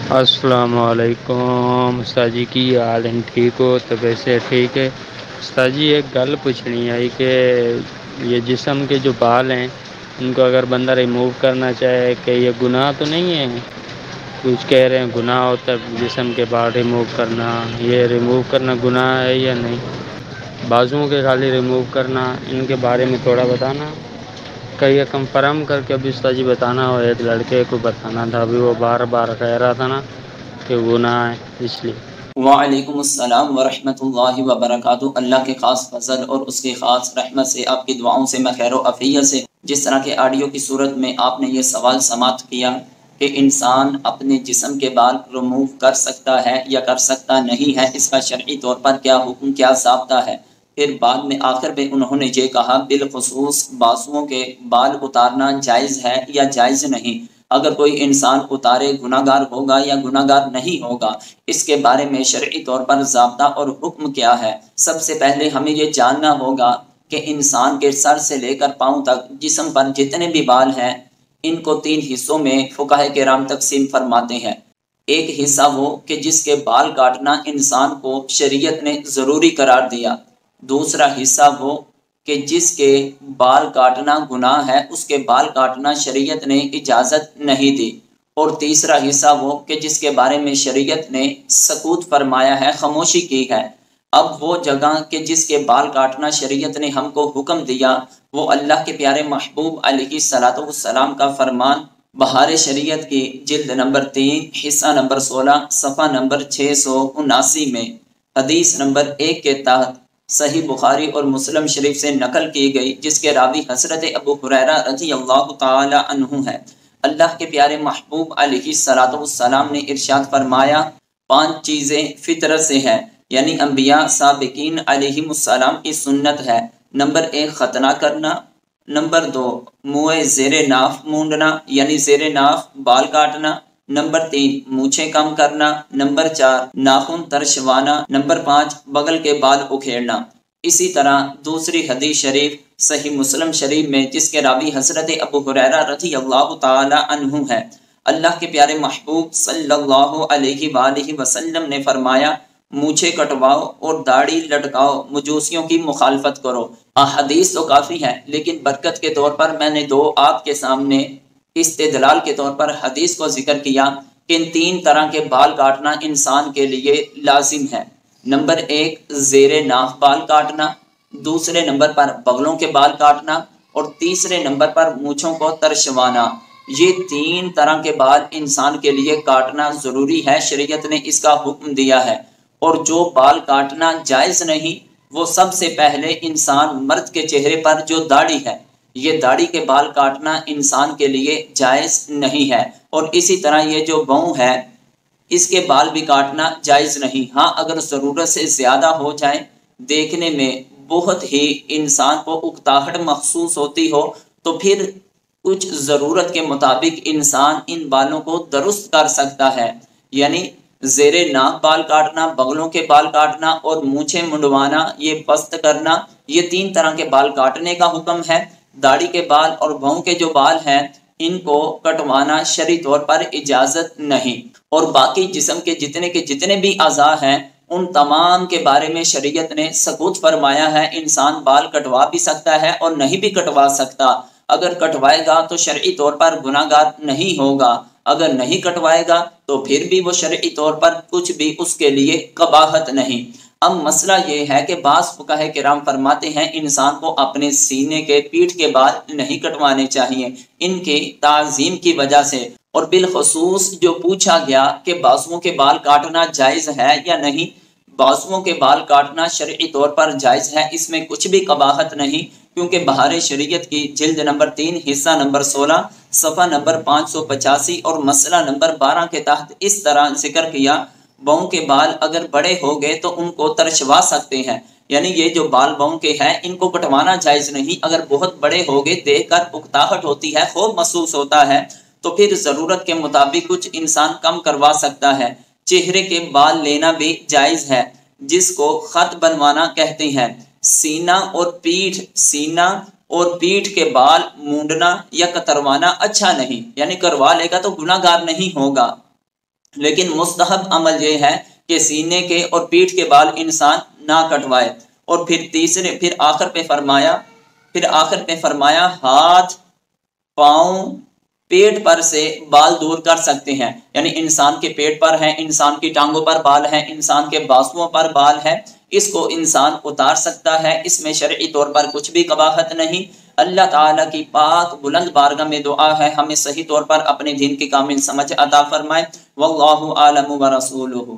السلام علیکم استاد جی، کی حال ہیں؟ ٹھیک ہو؟ تو ویسے ٹھیک ہے استاد جی۔ ایک گل پوچھنی ہے کہ یہ جسم کے جو بال ہیں ان کو اگر بندہ ریموو کرنا چاہے کہ یہ گناہ تو نہیں ہے؟ کچھ کہہ رہے ہیں گناہ ہوتا ہے جسم کے بال ریموو کرنا، یہ ریموو کرنا گناہ ہے یا نہیں؟ بازوؤں کے خالی ریموو کرنا، ان کے بارے میں تھوڑا بتانا۔ کہیں کنفرم کر کے ابھی استاد جی بتانا ہو، ایک لڑکے کو بتانا تھا، ابھی وہ بار بار کہہ رہا تھا نا کہ گناہ ہے، اس لیے۔ وعلیکم السلام ورحمۃ اللہ وبرکاتہ۔ اللہ کے خاص فضل اور اس کی خاص رحمت سے، آپ کی دعاؤں سے، میں خیر و عافیت سے جس طرح کے آڈیو کی صورت میں آپ نے یہ سوال سماعت کیا کہ انسان اپنے جسم کے بال ریموو کر سکتا ہے یا کر سکتا نہیں ہے، اس کا شرعی طور پر کیا حکم، کیا ضابطہ ہے، پھر بعد میں آخر میں انہوں نے یہ کہا بالخصوص بازوؤں کے بال اتارنا جائز ہے یا جائز نہیں، اگر کوئی انسان اتارے گناہ گار ہوگا یا گناہ گار نہیں ہوگا، اس کے بارے میں شرعی طور پر ضابطہ اور حکم کیا ہے۔ سب سے پہلے ہمیں یہ جاننا ہوگا کہ انسان کے سر سے لے کر پاؤں تک جسم پر جتنے بھی بال ہیں ان کو 3 حصوں میں فقہائے کرام تقسیم فرماتے ہیں۔ ایک حصہ وہ کہ جس کے بال کاٹنا انسان کو شریعت نے ضروری قرار دیا، دوسرا حصہ وہ کہ جس کے بال کاٹنا گناہ ہے، اس کے بال کاٹنا شریعت نے اجازت نہیں دی، اور تیسرا حصہ وہ کہ جس کے بارے میں شریعت نے سکوت فرمایا ہے، خاموشی کی ہے۔ اب وہ جگہ کہ جس کے بال کاٹنا شریعت نے ہم کو حکم دیا، وہ اللہ کے پیارے محبوب علیہ الصلوۃ والسلام کا فرمان بہار شریعت کی جلد نمبر 3 حصہ نمبر 16 صفحہ نمبر 679 میں حدیث نمبر 1 کے تحت صحیح بخاری اور مسلم شریف سے نقل کی گئی، جس کے راوی حضرت ابو ہریرہ رضی اللہ تعالی عنہ ہے۔ اللہ کے پیارے محبوب علیہ الصلوۃ والسلام نے ارشاد فرمایا، 5 چیزیں فطرت سے ہیں، یعنی انبیاء سابقین علیہم السلام کی سنت ہے۔ نمبر 1 ختنہ کرنا، نمبر 2 منہ زیر ناف مونڈنا یعنی زیر ناف بال کاٹنا، نمبر 3 مونچھیں کم کرنا، نمبر 4 ناخن ترشوانا، نمبر 5 بغل کے بال اکھیڑنا۔ اسی طرح دوسری حدیث شریف صحیح مسلم شریف میں جس کے راوی حضرت ابو ہریرہ رضی اللہ تعالی عنہ ہے، اللہ کے پیارے محبوب صلی اللہ علیہ وآلہ وسلم نے فرمایا، مونچھیں کٹواؤ اور داڑھی لٹکاؤ، مجوسیوں کی مخالفت کرو۔ احادیث تو کافی ہے، لیکن برکت کے طور پر میں نے 2 آپ کے سامنے استدلال کے طور پر حدیث کو ذکر کیا کہ ان 3 طرح کے بال کاٹنا انسان کے لیے لازم ہے۔ نمبر 1 زیر ناف بال کاٹنا، دوسرے نمبر پر بغلوں کے بال کاٹنا، اور تیسرے نمبر پر مونچھوں کو ترشوانا۔ یہ 3 طرح کے بال انسان کے لیے کاٹنا ضروری ہے، شریعت نے اس کا حکم دیا ہے۔ اور جو بال کاٹنا جائز نہیں، وہ سب سے پہلے انسان مرد کے چہرے پر جو داڑھی ہے، یہ داڑھی کے بال کاٹنا انسان کے لیے جائز نہیں ہے، اور اسی طرح یہ جو بہوں ہے اس کے بال بھی کاٹنا جائز نہیں۔ ہاں اگر ضرورت سے زیادہ ہو جائے، دیکھنے میں بہت ہی انسان کو اکتاہٹ محسوس ہوتی ہو، تو پھر کچھ ضرورت کے مطابق انسان ان بالوں کو درست کر سکتا ہے، یعنی زیر ناک بال کاٹنا، بغلوں کے بال کاٹنا اور مونچھیں منڈوانا، یہ پست کرنا، یہ 3 طرح کے بال کاٹنے کا حکم ہے۔ داڑھی کے بال اور بہوں کے جو بال ہیں ان کو کٹوانا شرعی طور پر اجازت نہیں، اور باقی جسم کے جتنے بھی اعضاء ہیں ان تمام کے بارے میں شریعت نے سکوت فرمایا ہے۔ انسان بال کٹوا بھی سکتا ہے اور نہیں بھی کٹوا سکتا، اگر کٹوائے گا تو شرعی طور پر گناہ گار نہیں ہوگا، اگر نہیں کٹوائے گا تو پھر بھی وہ شرعی طور پر کچھ بھی اس کے لیے قباحت نہیں۔ اب مسئلہ یہ ہے کہ بعض فقہاء کرام فرماتے ہیں انسان کو اپنے سینے کے پیٹھ کے بال نہیں کٹوانے چاہیے، ان کی تعظیم کی وجہ سے۔ اور بالخصوص جو پوچھا گیا کہ بازوؤں کے بال کاٹنا جائز ہے یا نہیں، بازوؤں کے بال کاٹنا شرعی طور پر جائز ہے، اس میں کچھ بھی قباحت نہیں، کیونکہ بہار شریعت کی جلد نمبر 3 حصہ نمبر 16 صفحہ نمبر 585 اور مسئلہ نمبر 12 کے تحت اس طرح ذکر کیا، بہوں کے بال اگر بڑے ہو گئے تو ان کو ترشوا سکتے ہیں، یعنی یہ جو بال بہوں کے ہیں ان کو کٹوانا جائز نہیں، اگر بہت بڑے ہو گئے دیکھ کر اکتاہٹ ہوتی ہے، خوف محسوس ہوتا ہے، تو پھر ضرورت کے مطابق کچھ انسان کم کروا سکتا ہے۔ چہرے کے بال لینا بھی جائز ہے، جس کو خط بنوانا کہتے ہیں۔ سینہ اور پیٹھ کے بال مونڈنا یا کتروانا اچھا نہیں، یعنی کروا لے گا تو گناہ گار نہیں ہوگا۔ لیکن مستحب عمل یہ ہے کہ سینے کے اور پیٹھ کے بال انسان نہ کٹوائے۔ اور پھر آخر پہ فرمایا ہاتھ، پاؤں، پیٹ پر سے بال دور کر سکتے ہیں، یعنی انسان کے پیٹ پر ہے، انسان کی ٹانگوں پر بال ہے، انسان کے بازوؤں پر بال ہے، اس کو انسان اتار سکتا ہے، اس میں شرعی طور پر کچھ بھی قباحت نہیں۔ اللہ تعالیٰ کی پاک بلند بارگاہ میں دعا ہے ہمیں صحیح طور پر اپنے دین کی کامل سمجھ عطا فرمائے۔ واللہ اعلم ورسولہ۔